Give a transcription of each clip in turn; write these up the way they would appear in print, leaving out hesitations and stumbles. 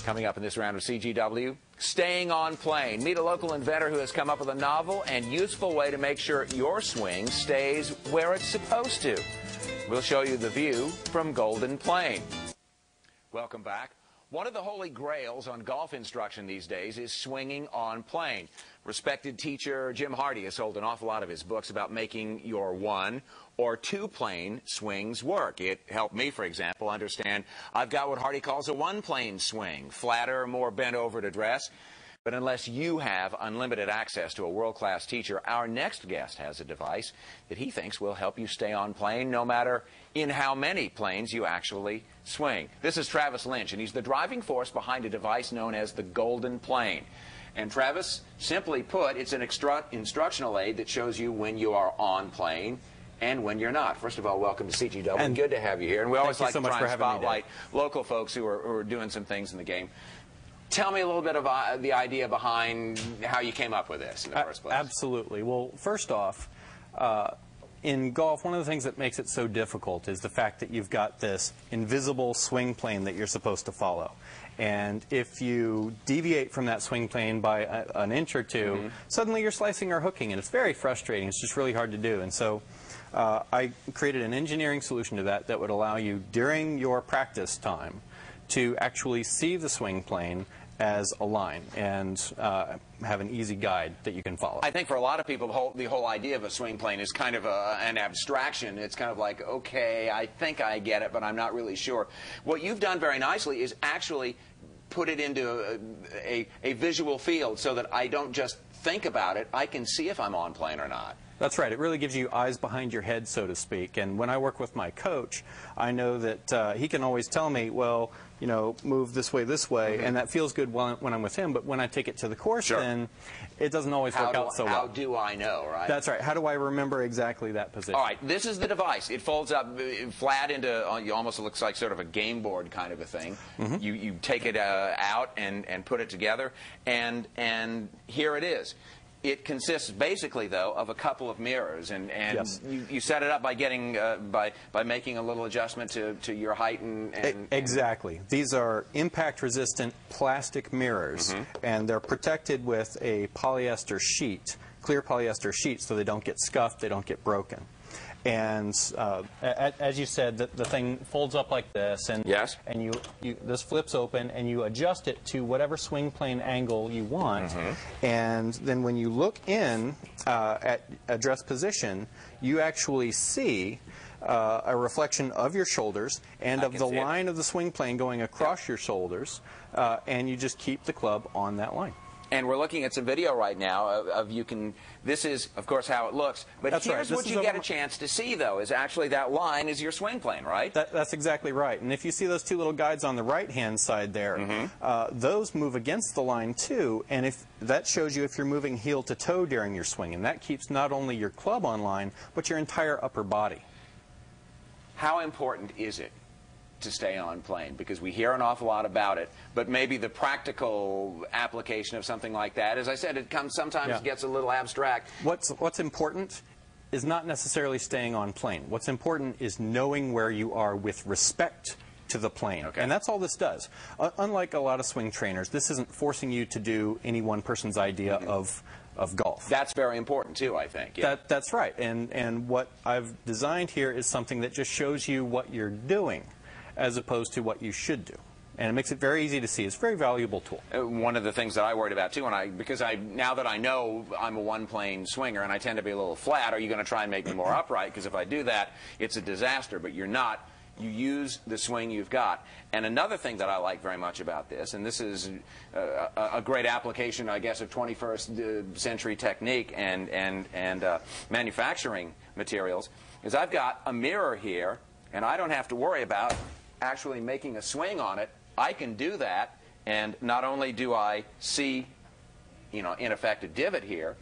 Coming up in this round of CGW, staying on plane. Meet a local inventor who has come up with a novel and useful way to make sure your swing stays where it's supposed to. We'll show you the view from Golden Plane. Welcome back. One of the holy grails on golf instruction these days is swinging on plane. Respected teacher Jim Hardy has sold an awful lot of his books about making your one or two plane swings work. It helped me, for example, understand I've got what Hardy calls a one plane swing, flatter, more bent over to dress. But unless you have unlimited access to a world-class teacher, our next guest has a device that he thinks will help you stay on plane no matter in how many planes you actually swing. This is Travis Lynch, and he's the driving force behind a device known as the Golden Plane. And Travis, simply put, it's an instructional aid that shows you when you are on plane and when you're not. First of all, welcome to CGW. And good to have you here. And we always like to try and spotlight local folks who are doing some things in the game. Tell me a little bit of the idea behind how you came up with this in the first place. Absolutely. Well, first off, in golf, one of the things that makes it so difficult is the fact that you've got this invisible swing plane that you're supposed to follow. And if you deviate from that swing plane by an inch or two, suddenly you're slicing or hooking, and it's very frustrating. It's just really hard to do. And so I created an engineering solution to that would allow you, during your practice time, to actually see the swing plane as a line and have an easy guide that you can follow. I think for a lot of people, the whole idea of a swing plane is kind of an abstraction. It's kind of like, okay, I think I get it, but I'm not really sure. What you've done very nicely is actually put it into a visual field so that I don't just think about it, I can see if I'm on plane or not. That's right. It really gives you eyes behind your head, so to speak. And when I work with my coach, I know that he can always tell me, well, you know, move this way, and that feels good when I'm with him. But when I take it to the course, then it doesn't always work out so well. How do I know, right? That's right. How do I remember exactly that position? All right. This is the device. It folds up flat into, almost looks like sort of a game board kind of a thing. You take it out and put it together, and here it is. It consists basically, though, of a couple of mirrors, and yes. you set it up by getting by making a little adjustment to your height and exactly. These are impact-resistant plastic mirrors, and they're protected with a polyester sheet, clear polyester sheet, so they don't get scuffed, they don't get broken. And as you said, the thing folds up like this, and and this flips open, and you adjust it to whatever swing plane angle you want. And then when you look in at address position, you actually see a reflection of your shoulders and of the line of the swing plane going across your shoulders, and you just keep the club on that line. And we're looking at some video right now of this is, of course, how it looks. But here's what you get a chance to see, though, is actually that line is your swing plane, right? That's exactly right. And if you see those two little guides on the right-hand side there, those move against the line, too. And if that shows you if you're moving heel to toe during your swing. And that keeps not only your club on line, but your entire upper body. How important is it to stay on plane? Because we hear an awful lot about it, but maybe the practical application of something like that, as I said, it sometimes gets a little abstract. What's important is not necessarily staying on plane. What's important is knowing where you are with respect to the plane. And that's all this does. Unlike a lot of swing trainers, this isn't forcing you to do any one person's idea of golf. That's very important too, I think. Yeah. That's right. And what I've designed here is something that just shows you what you're doing, as opposed to what you should do. And it makes it very easy to see. It's a very valuable tool. One of the things that I worried about, too, because now that I know I'm a one-plane swinger and I tend to be a little flat, are you going to try and make me more upright? Because if I do that, it's a disaster. But you're not. You use the swing you've got. And another thing that I like very much about this, and this is a great application, I guess, of 21st century technique and manufacturing materials, is I've got a mirror here, and I don't have to worry about actually making a swing on it. I can do that, and not only do I see, in effect, a divot here,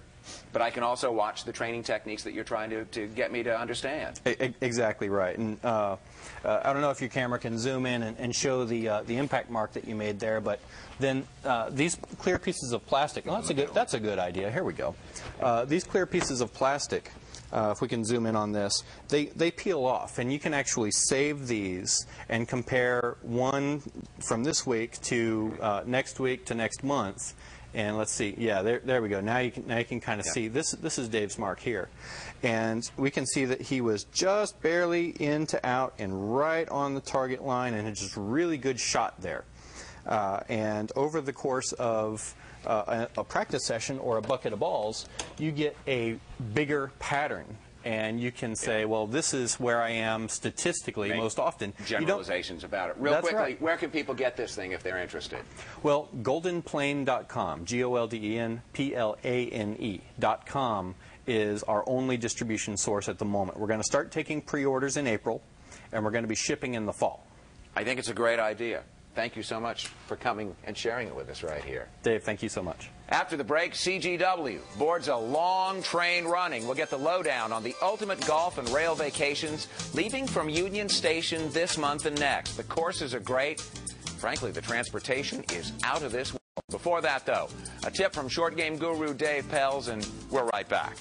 but I can also watch the training techniques that you're trying to get me to understand. Exactly right. And I don't know if your camera can zoom in and show the impact mark that you made there, but then these clear pieces of plastic. Well, that's a good idea. Here we go. These clear pieces of plastic if we can zoom in on this, they peel off, and you can actually save these and compare one from this week to next week to next month. And let's see, yeah, there we go. Now you can kind of see this is Dave's mark here, and we can see that he was just barely in to out and right on the target line, and it's just really good shot there. And over the course of a practice session or a bucket of balls, you get a bigger pattern. And you can say, well, this is where I am statistically most often. Generalizations about it. Real quickly, right. Where can people get this thing if they're interested? Well, goldenplane.com, GOLDENPLANE.com is our only distribution source at the moment. We're going to start taking pre-orders in April, and we're going to be shipping in the fall. I think it's a great idea. Thank you so much for coming and sharing it with us right here. Dave, thank you so much. After the break, CGW boards a long train running. We'll get the lowdown on the ultimate golf and rail vacations leaving from Union Station this month and next. The courses are great. Frankly, the transportation is out of this world. Before that, though, a tip from short game guru Dave Pelz, and we're right back.